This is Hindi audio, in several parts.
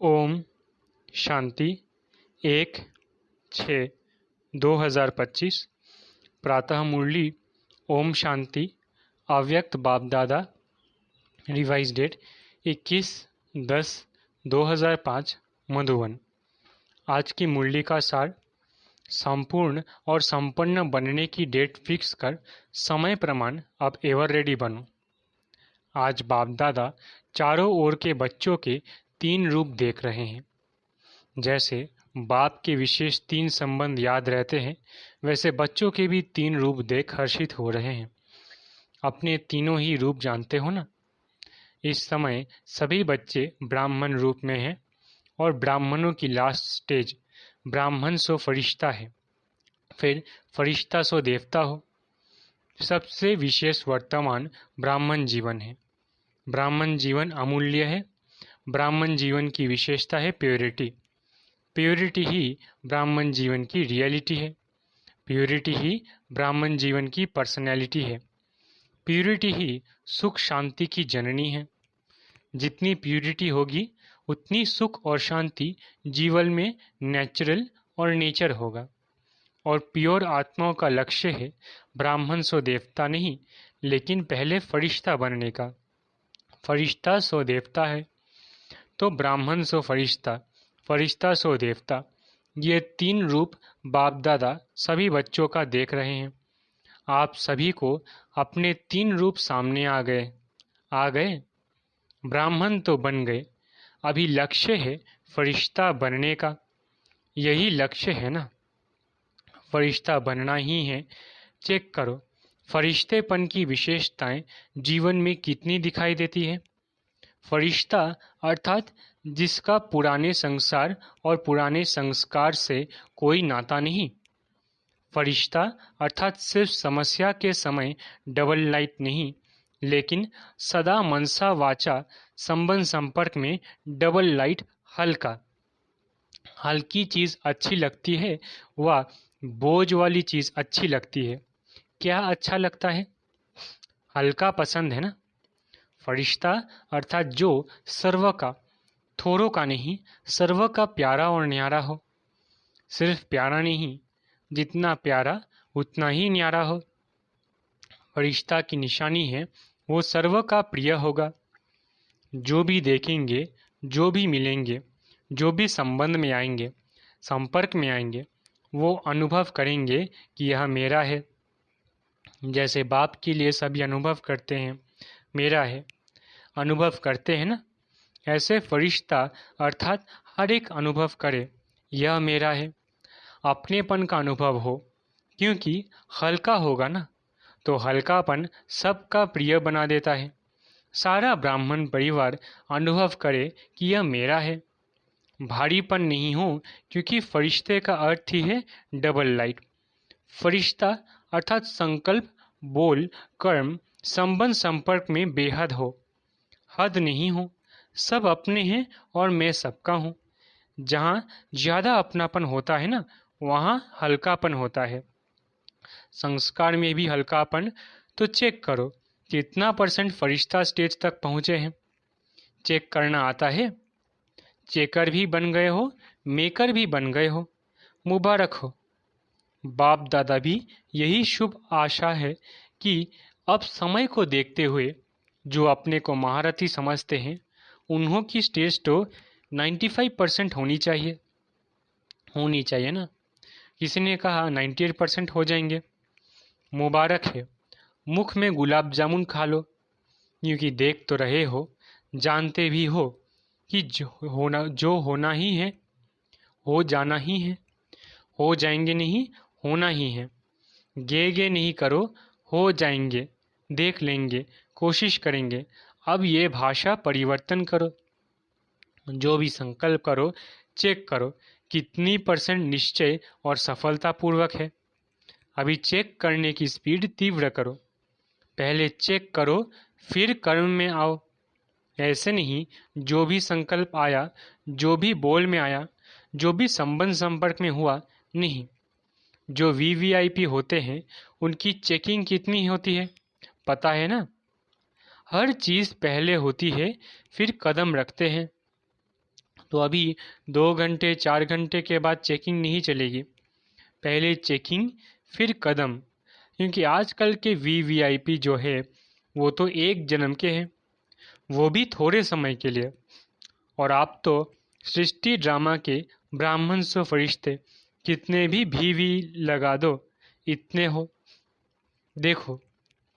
ओम शांति 1/6/2025 प्रातः मुरली। ओम शांति अव्यक्त बाप दादा। Revise date 21/10/2005 Madhuban. आज की मुरली का सार: संपूर्ण और संपन्न बनने की डेट फिक्स कर समय प्रमाण अब एवर रेडी बनो। आज बाप दादा चारों ओर के बच्चों के 3 रूप देख रहे हैं। जैसे बाप के विशेष 3 संबंध याद रहते हैं, वैसे बच्चों के भी 3 रूप देख हर्षित हो रहे हैं। अपने तीनों ही रूप जानते हो ना। इस समय सभी बच्चे ब्राह्मण रूप में हैं और ब्राह्मणों की लास्ट स्टेज ब्राह्मण सो फरिश्ता है, फिर फरिश्ता सो देवता हो। सबसे विशेष वर्तमान ब्राह्मण जीवन है। ब्राह्मण जीवन अमूल्य है। ब्राह्मण जीवन की विशेषता है प्योरिटी। प्योरिटी ही ब्राह्मण जीवन की रियलिटी है। प्योरिटी ही ब्राह्मण जीवन की पर्सनैलिटी है। प्योरिटी ही सुख शांति की जननी है। जितनी प्योरिटी होगी उतनी सुख और शांति जीवन में नेचुरल और नेचर होगा। और प्योर आत्माओं का लक्ष्य है ब्राह्मण सो देवता नहीं, लेकिन पहले फरिश्ता बनने का। फरिश्ता सो देवता है तो ब्राह्मण सो फरिश्ता, फरिश्ता सो देवता। ये 3 रूप बाप दादा सभी बच्चों का देख रहे हैं। आप सभी को अपने 3 रूप सामने आ गए। ब्राह्मण तो बन गए, अभी लक्ष्य है फरिश्ता बनने का। यही लक्ष्य है ना, फरिश्ता बनना ही है। चेक करो फरिश्तेपन की विशेषताएं जीवन में कितनी दिखाई देती है। फरिश्ता अर्थात जिसका पुराने संसार और पुराने संस्कार से कोई नाता नहीं। फरिश्ता अर्थात सिर्फ समस्या के समय डबल लाइट नहीं, लेकिन सदा मनसा वाचा संबंध संपर्क में डबल लाइट। हल्की चीज अच्छी लगती है, वह बोझ वाली चीज अच्छी लगती है। क्या अच्छा लगता है? हल्का पसंद है ना। फरिश्ता अर्थात जो सर्व का, थोड़ों का नहीं, सर्व का प्यारा और न्यारा हो। सिर्फ प्यारा नहीं, जितना प्यारा उतना ही न्यारा हो। फरिश्ता की निशानी है वो सर्व का प्रिय होगा। जो भी देखेंगे, जो भी मिलेंगे, जो भी संबंध में आएंगे, संपर्क में आएंगे, वो अनुभव करेंगे कि यह मेरा है। जैसे बाप के लिए सभी अनुभव करते हैं, मेरा है, अनुभव करते हैं ना। ऐसे फरिश्ता अर्थात हर एक अनुभव करे, यह मेरा है। अपनेपन का अनुभव हो, क्योंकि हल्का होगा ना, तो हल्कापन सबका प्रिय बना देता है। सारा ब्राह्मण परिवार अनुभव करे कि यह मेरा है। भारीपन नहीं हो, क्योंकि फरिश्ते का अर्थ ही है डबल लाइट। फरिश्ता अर्थात संकल्प, बोल, कर्म, संबंध संपर्क में बेहद हो, हद नहीं हो। सब अपने हैं और मैं सबका हूँ। जहाँ ज़्यादा अपनापन होता है ना, वहाँ हल्कापन होता है। संस्कार में भी हल्कापन। तो चेक करो कितना % फरिश्ता स्टेज तक पहुँचे हैं। चेक करना आता है। चेकर भी बन गए हो, मेकर भी बन गए हो, मुबारक हो। बाप दादा भी यही शुभ आशा है कि अब समय को देखते हुए जो अपने को महारथी समझते हैं, उन्हों की स्टेज तो 95% होनी चाहिए ना। किसी ने कहा 98% हो जाएंगे। मुबारक है। मुख में गुलाब जामुन खा लो, क्योंकि देख तो रहे हो, जानते भी हो कि जो होना ही है, हो जाना ही है। हो जाएंगे नहीं, होना ही है। गे नहीं करो, हो जाएंगे, देख लेंगे, कोशिश करेंगे। अब ये भाषा परिवर्तन करो। जो भी संकल्प करो, चेक करो कितनी % निश्चय और सफलतापूर्वक है। अभी चेक करने की स्पीड तीव्र करो। पहले चेक करो, फिर कर्म में आओ। ऐसे नहीं, जो भी संकल्प आया, जो भी बोल में आया, जो भी संबंध संपर्क में हुआ, नहीं। जो VVIP होते हैं, उनकी चेकिंग कितनी होती है पता है ना। हर चीज़ पहले होती है, फिर कदम रखते हैं। तो अभी 2 घंटे 4 घंटे के बाद चेकिंग नहीं चलेगी, पहले चेकिंग फिर कदम। क्योंकि आजकल के वीवीआईपी जो है वो तो एक जन्म के हैं, वो भी थोड़े समय के लिए। और आप तो सृष्टि ड्रामा के ब्राह्मण सो फरिश्ते, कितने भी वी लगा दो इतने हो। देखो,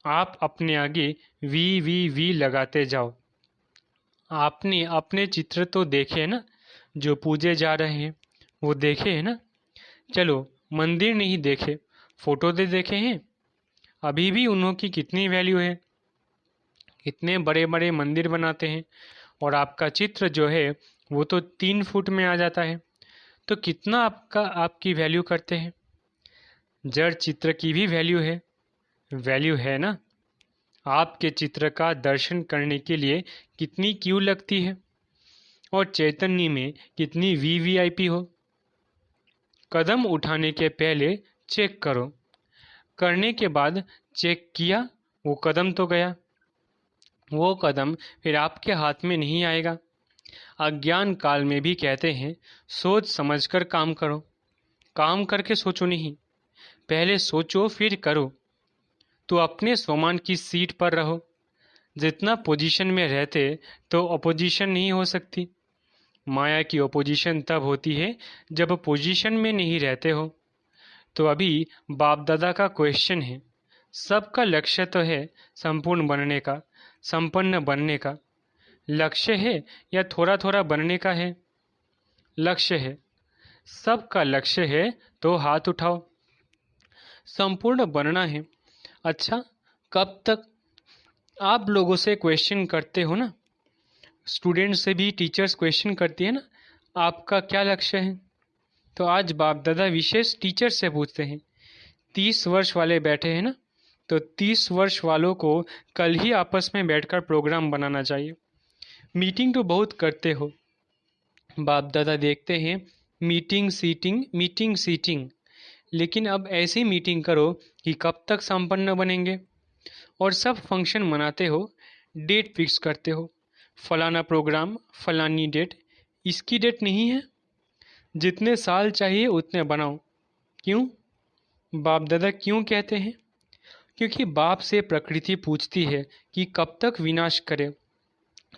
आप अपने आगे वी लगाते जाओ। आपने अपने चित्र तो देखे ना, जो पूजे जा रहे हैं वो देखे हैं ना। चलो, मंदिर नहीं देखे, फोटो दे देखे हैं। अभी भी उन्हों की कितनी वैल्यू है, कितने बड़े बड़े मंदिर बनाते हैं, और आपका चित्र जो है वो तो 3 फुट में आ जाता है। तो कितना आपकी वैल्यू करते हैं। जड़ चित्र की भी वैल्यू है ना। आपके चित्र का दर्शन करने के लिए कितनी क्यू लगती है, और चैतन्य में कितनी वीवीआईपी हो। कदम उठाने के पहले चेक करो, करने के बाद चेक किया, वो कदम तो गया। वो कदम फिर आपके हाथ में नहीं आएगा। अज्ञान काल में भी कहते हैं सोच समझकर काम करो, काम करके सोचो नहीं, पहले सोचो फिर करो। तो अपने स्वमान की सीट पर रहो। जितना पोजीशन में रहते तो अपोजिशन नहीं हो सकती। माया की अपोजिशन तब होती है जब पोजीशन में नहीं रहते हो। तो अभी बाप दादा का क्वेश्चन है, सबका लक्ष्य तो है संपूर्ण बनने का, संपन्न बनने का। लक्ष्य है या थोड़ा थोड़ा बनने का है? लक्ष्य है, सबका लक्ष्य है, तो हाथ उठाओ। संपूर्ण बनना है। अच्छा, कब तक? आप लोगों से क्वेश्चन करते हो ना, स्टूडेंट से भी टीचर्स क्वेश्चन करती है ना, आपका क्या लक्ष्य है? तो आज बाप दादा विशेष टीचर से पूछते हैं। 30 वर्ष वाले बैठे हैं ना, तो 30 वर्ष वालों को कल ही आपस में बैठकर प्रोग्राम बनाना चाहिए। मीटिंग तो बहुत करते हो, बाप दादा देखते हैं मीटिंग सीटिंग, लेकिन अब ऐसी मीटिंग करो कि कब तक संपन्न बनेंगे। और सब फंक्शन मनाते हो, डेट फिक्स करते हो, फलाना प्रोग्राम फलानी डेट। इसकी डेट नहीं है, जितने साल चाहिए उतने बनाओ। क्यों? बाप दादा क्यों कहते हैं? क्योंकि बाप से प्रकृति पूछती है कि कब तक विनाश करे।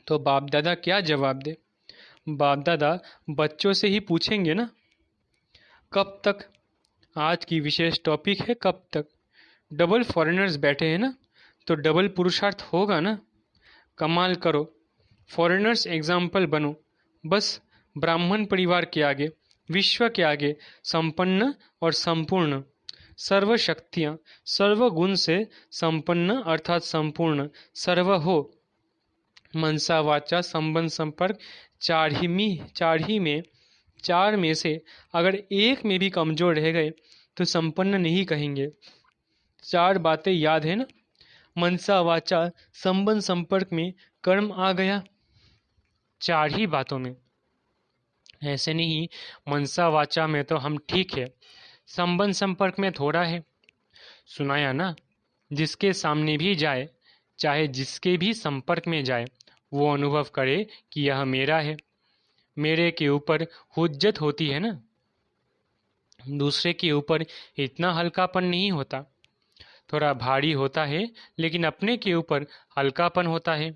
तो बाप दादा क्या जवाब दे? बाप दादा बच्चों से ही पूछेंगे ना, कब तक। आज की विशेष टॉपिक है कब तक। डबल फॉरेनर्स बैठे हैं ना, तो डबल पुरुषार्थ होगा ना। कमाल करो, फॉरेनर्स एग्जाम्पल बनो। बस ब्राह्मण परिवार के आगे, विश्व के आगे संपन्न और संपूर्ण, सर्व शक्तियाँ सर्व गुण से संपन्न अर्थात संपूर्ण सर्व हो। मनसा वाचा संबंध संपर्क चार में से अगर एक में भी कमजोर रह गए तो संपन्न नहीं कहेंगे। 4 बातें याद है ना, मनसा वाचा संबंध संपर्क में कर्म आ गया 4 ही बातों में। ऐसे नहीं मनसा वाचा में तो हम ठीक है, संबंध संपर्क में थोड़ा है। सुनाया ना, जिसके सामने भी जाए, चाहे जिसके भी संपर्क में जाए, वो अनुभव करे कि यह मेरा है। मेरे के ऊपर हुज्जत होती है ना, दूसरे के ऊपर इतना हल्कापन नहीं होता। थोड़ा भारी होता है, लेकिन अपने के ऊपर हल्कापन होता है।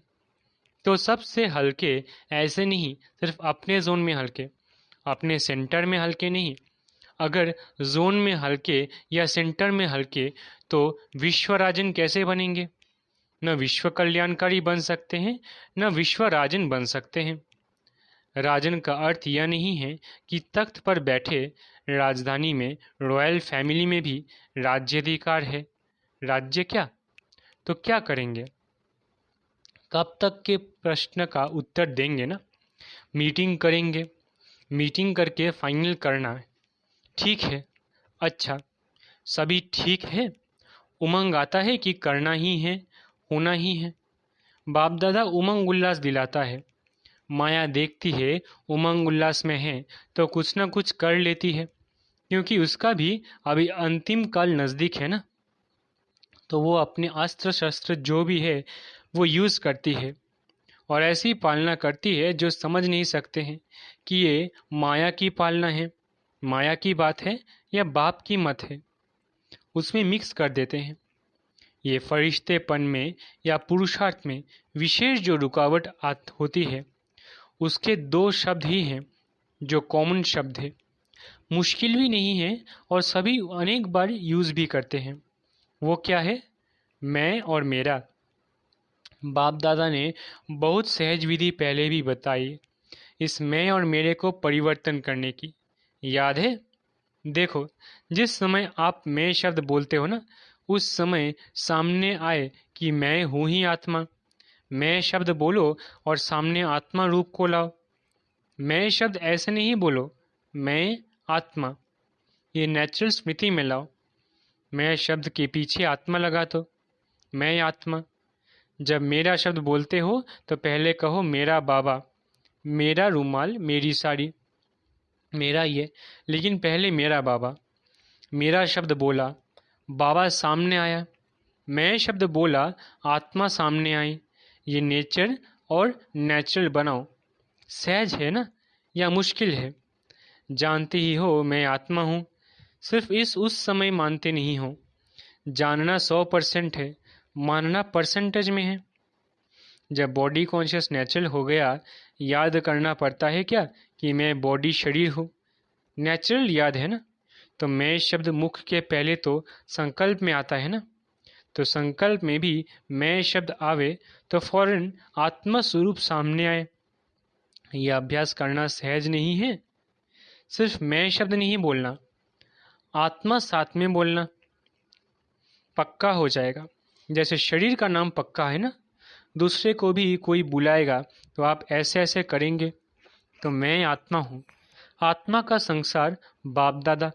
तो सबसे हल्के ऐसे नहीं, सिर्फ अपने जोन में हल्के, अपने सेंटर में हल्के नहीं। अगर जोन में हल्के या सेंटर में हल्के तो विश्व राजन कैसे बनेंगे? न विश्व कल्याणकारी बन सकते हैं, न विश्व राजन बन सकते हैं। राजन का अर्थ यह नहीं है कि तख्त पर बैठे राजधानी में रॉयल फैमिली में भी राज्याधिकार है। राज्य क्या? तो क्या करेंगे? कब तक के प्रश्न का उत्तर देंगे ना। मीटिंग करेंगे, मीटिंग करके फाइनल करना है। ठीक है, अच्छा, सभी ठीक है। उमंग आता है कि करना ही है, होना ही है। बाप दादा उमंग उल्लास दिलाता है। माया देखती है उमंग उल्लास में है तो कुछ ना कुछ कर लेती है, क्योंकि उसका भी अभी अंतिम काल नज़दीक है ना। तो वो अपने अस्त्र शस्त्र जो भी है वो यूज़ करती है, और ऐसी पालना करती है जो समझ नहीं सकते हैं कि ये माया की पालना है, माया की बात है या बाप की मत है, उसमें मिक्स कर देते हैं। ये फरिश्तेपन में या पुरुषार्थ में विशेष जो रुकावट होती है, उसके दो शब्द ही हैं जो कॉमन शब्द है, मुश्किल भी नहीं है और सभी अनेक बार यूज़ भी करते हैं। वो क्या है? मैं और मेरा। बाप दादा ने बहुत सहज विधि पहले भी बताई इस मैं और मेरे को परिवर्तन करने की, याद है? देखो, जिस समय आप मैं शब्द बोलते हो ना, उस समय सामने आए कि मैं हूँ ही आत्मा। मैं शब्द बोलो और सामने आत्मा रूप को लाओ। मैं शब्द ऐसे नहीं बोलो, मैं आत्मा, ये नेचुरल स्मृति में लाओ। मैं शब्द के पीछे आत्मा लगा दो, मैं आत्मा। जब मेरा शब्द बोलते हो तो पहले कहो मेरा बाबा, मेरा रुमाल, मेरी साड़ी, मेरा ये, लेकिन पहले मेरा बाबा। मेरा शब्द बोला, बाबा सामने आया। मैं शब्द बोला, आत्मा सामने आई। ये नेचर और नेचुरल बनाओ। सहज है ना, या मुश्किल है? जानते ही हो मैं आत्मा हूँ, सिर्फ इस उस समय मानते नहीं हो। जानना 100% है, मानना परसेंटेज में है। जब बॉडी कॉन्शियस नेचुरल हो गया, याद करना पड़ता है क्या कि मैं बॉडी शरीर हूँ? नेचुरल याद है ना। तो मैं शब्द मुख के पहले तो संकल्प में आता है ना, तो संकल्प में भी मैं शब्द आवे तो फौरन आत्मा स्वरूप सामने आए। यह अभ्यास करना सहज नहीं है। सिर्फ मैं शब्द नहीं बोलना, आत्मा साथ में बोलना, पक्का हो जाएगा। जैसे शरीर का नाम पक्का है ना, दूसरे को भी कोई बुलाएगा तो आप ऐसे ऐसे करेंगे। तो मैं आत्मा हूँ। आत्मा का संसार बाप दादा,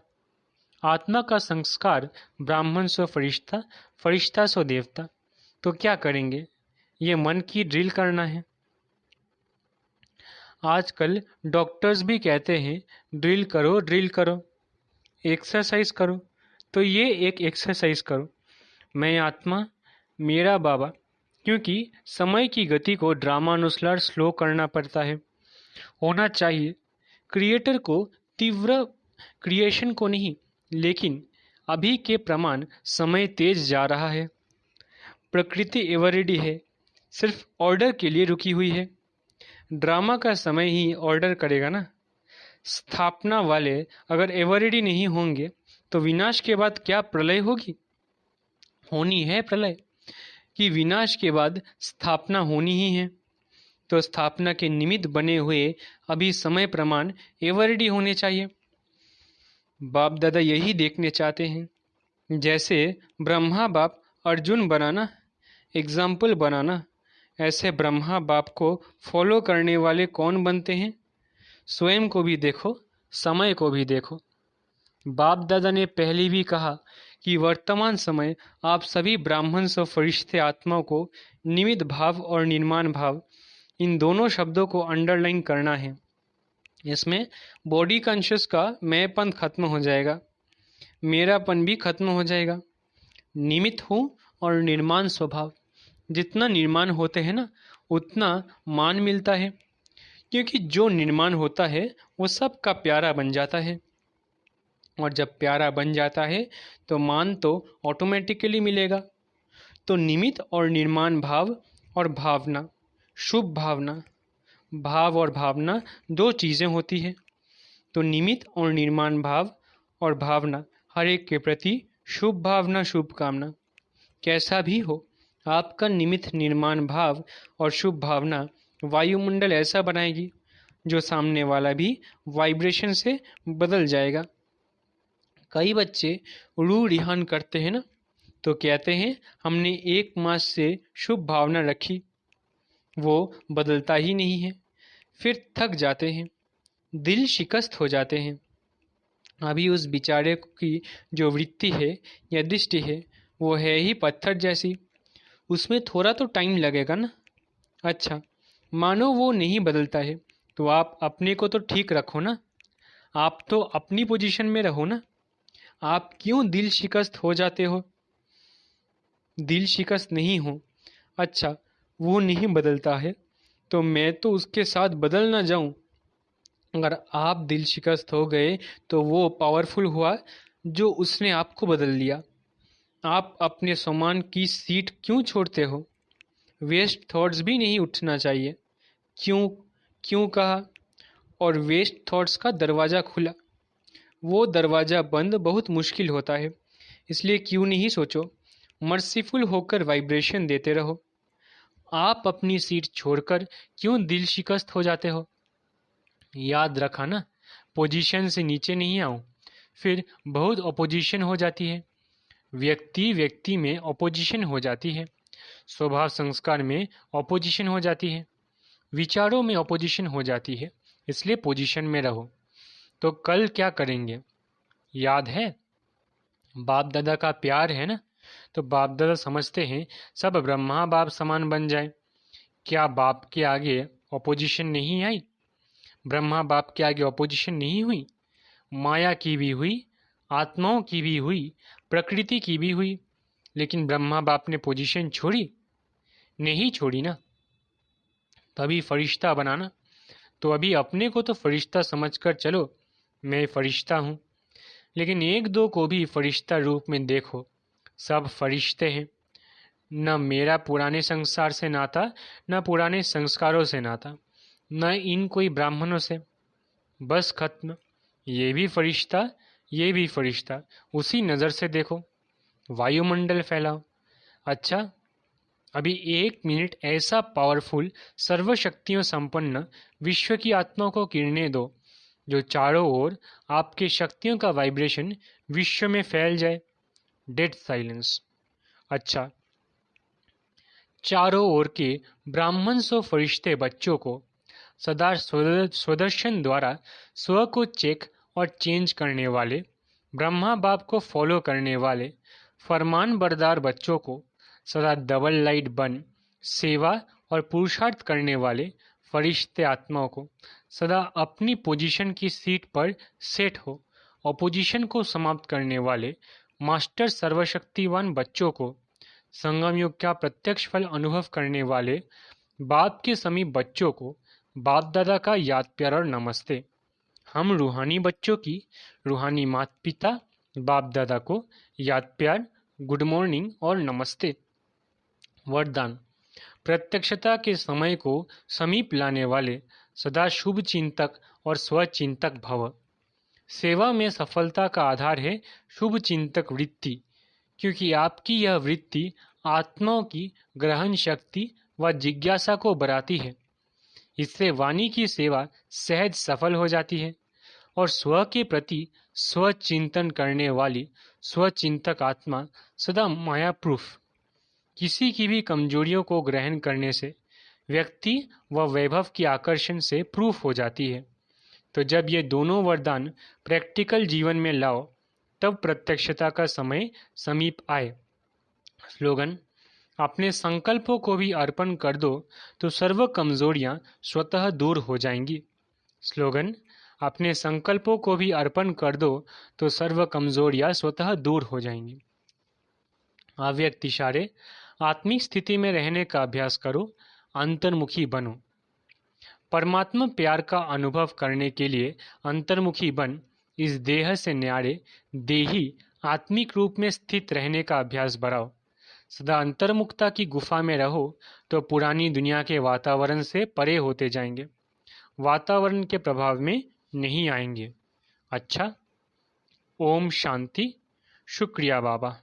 आत्मा का संस्कार ब्राह्मण सो फरिश्ता, फरिश्ता सो देवता। तो क्या करेंगे? ये मन की ड्रिल करना है। आजकल डॉक्टर्स भी कहते हैं ड्रिल करो, ड्रिल करो, एक्सरसाइज करो। तो ये एक एक्सरसाइज करो, मैं आत्मा, मेरा बाबा। क्योंकि समय की गति को ड्रामानुसार स्लो करना पड़ता है, होना चाहिए। क्रिएटर को तीव्र क्रिएशन को नहीं, लेकिन अभी के प्रमाण समय तेज जा रहा है। प्रकृति एवर रेडी है, सिर्फ ऑर्डर के लिए रुकी हुई है। ड्रामा का समय ही ऑर्डर करेगा ना। स्थापना वाले अगर एवर रेडी नहीं होंगे तो विनाश के बाद क्या प्रलय होगी? होनी है प्रलय, कि विनाश के बाद स्थापना होनी ही है। तो स्थापना के निमित्त बने हुए अभी समय प्रमाण एवर रेडी होने चाहिए। बाप दादा यही देखने चाहते हैं। जैसे ब्रह्मा बाप अर्जुन बनाना, एग्जाम्पल बनाना, ऐसे ब्रह्मा बाप को फॉलो करने वाले कौन बनते हैं? स्वयं को भी देखो, समय को भी देखो। बाप दादा ने पहले भी कहा कि वर्तमान समय आप सभी ब्राह्मण सो फरिश्ते आत्माओं को निमित्त भाव और निर्माण भाव, इन दोनों शब्दों को अंडरलाइन करना है। इसमें बॉडी कॉन्शियस का मैंपन खत्म हो जाएगा, मेरापन भी खत्म हो जाएगा। निमित्त हूँ और निर्माण स्वभाव। जितना निर्माण होते हैं ना, उतना मान मिलता है, क्योंकि जो निर्माण होता है वो सबका प्यारा बन जाता है। और जब प्यारा बन जाता है तो मान तो ऑटोमेटिकली मिलेगा। तो निमित्त और निर्माण भाव और भावना, शुभ भावना, भाव और भावना दो चीज़ें होती हैं। तो निमित्त और निर्माण भाव और भावना, हर एक के प्रति शुभ भावना, शुभ कामना। कैसा भी हो, आपका निमित्त निर्माण भाव और शुभ भावना वायुमंडल ऐसा बनाएगी जो सामने वाला भी वाइब्रेशन से बदल जाएगा। कई बच्चे रूह रिहान करते हैं ना, तो कहते हैं हमने 1 मास से शुभ भावना रखी, वो बदलता ही नहीं है। फिर थक जाते हैं, दिल शिकस्त हो जाते हैं। अभी उस बेचारे की जो वृत्ति है या दृष्टि है वो है ही पत्थर जैसी, उसमें थोड़ा तो टाइम लगेगा ना। अच्छा, मानो वो नहीं बदलता है तो आप अपने को तो ठीक रखो ना, आप तो अपनी पोजीशन में रहो ना। आप क्यों दिल शिकस्त हो जाते हो? दिल शिकस्त नहीं हो। अच्छा, वो नहीं बदलता है तो मैं तो उसके साथ बदल ना जाऊं। अगर आप दिल शिकस्त हो गए तो वो पावरफुल हुआ जो उसने आपको बदल लिया। आप अपने सामान की सीट क्यों छोड़ते हो? वेस्ट थॉट्स भी नहीं उठना चाहिए। क्यों? क्यों कहा? और वेस्ट थॉट्स का दरवाज़ा खुला। वो दरवाज़ा बंद बहुत मुश्किल होता है, इसलिए क्यों नहीं सोचो। मर्सीफुल होकर वाइब्रेशन देते रहो। आप अपनी सीट छोड़कर क्यों दिल शिकस्त हो जाते हो? याद रखा ना, पोजीशन से नीचे नहीं आओ, फिर बहुत अपोजिशन हो जाती है। व्यक्ति व्यक्ति में अपोजिशन हो जाती है, स्वभाव संस्कार में अपोजिशन हो जाती है, विचारों में अपोजिशन हो जाती है। इसलिए पोजीशन में रहो। तो कल क्या करेंगे याद है? बाप दादा का प्यार है ना, तो बाप दादा समझते हैं सब ब्रह्मा बाप समान बन जाए। क्या बाप के आगे अपोजिशन नहीं आई? ब्रह्मा बाप के आगे अपोजिशन नहीं हुई? माया की भी हुई, आत्माओं की भी हुई, प्रकृति की भी हुई। लेकिन ब्रह्मा बाप ने पोजीशन छोड़ी? नहीं छोड़ी ना। तभी फरिश्ता बनाना। तो अभी अपने को तो फरिश्ता समझकर चलो, मैं फरिश्ता हूँ। लेकिन एक दो को भी फरिश्ता रूप में देखो। सब फरिश्ते हैं। न मेरा पुराने संसार से नाता, न पुराने संस्कारों से नाता, न इन कोई ब्राह्मणों से। बस खत्म। ये भी फरिश्ता, ये भी फरिश्ता। उसी नज़र से देखो। वायुमंडल फैलाओ। अच्छा, अभी 1 मिनट ऐसा पावरफुल सर्वशक्तियों संपन्न विश्व की आत्मा को किरणें दो जो चारों ओर आपके शक्तियों का वाइब्रेशन विश्व में फैल जाए। Dead silence. अच्छा, चारों ओर के ब्राह्मण सो फरिश्ते बच्चों को सदा स्वदर्शन द्वारा स्व को चेक और चेंज करने वाले, ब्रह्मा बाप को फॉलो करने वाले फरमान बरदार बच्चों को सदा डबल लाइट बन सेवा और पुरुषार्थ करने वाले फरिश्ते आत्माओं को सदा अपनी पोजीशन की सीट पर सेट हो। अपोजिशन को समाप्त करने वाले मास्टर सर्वशक्तिवान बच्चों को संगम युग का प्रत्यक्ष फल अनुभव करने वाले बाप के समीप बच्चों को बाप दादा का याद प्यार और नमस्ते। हम रूहानी बच्चों की रूहानी माता पिता बाप दादा को याद प्यार, गुड मॉर्निंग और नमस्ते। वरदान। प्रत्यक्षता के समय को समीप लाने वाले सदा शुभ चिंतक और स्वचिंतक भव। सेवा में सफलता का आधार है शुभ चिंतक वृत्ति, क्योंकि आपकी यह वृत्ति आत्माओं की ग्रहण शक्ति व जिज्ञासा को बढ़ाती है। इससे वाणी की सेवा सहज सफल हो जाती है और स्व के प्रति स्वचिंतन करने वाली स्वचिंतक आत्मा सदा माया प्रूफ। किसी की भी कमजोरियों को ग्रहण करने से व्यक्ति व वैभव की आकर्षण से प्रूफ हो जाती है। तो जब ये दोनों वरदान प्रैक्टिकल जीवन में लाओ, तब प्रत्यक्षता का समय समीप आए। स्लोगन। अपने संकल्पों को भी अर्पण कर दो तो सर्व कमजोरियां स्वतः दूर हो जाएंगी। स्लोगन। अपने संकल्पों को भी अर्पण कर दो तो सर्व कमजोरियां स्वतः दूर हो जाएंगी। अव्यक्त इशारे। आत्मिक स्थिति में रहने का अभ्यास करो, अंतर्मुखी बनो। परमात्मा प्यार का अनुभव करने के लिए अंतर्मुखी बन इस देह से न्यारे देही आत्मिक रूप में स्थित रहने का अभ्यास बढ़ाओ। सदा अंतर्मुखता की गुफा में रहो तो पुरानी दुनिया के वातावरण से परे होते जाएंगे, वातावरण के प्रभाव में नहीं आएंगे। अच्छा, ओम शांति। शुक्रिया बाबा।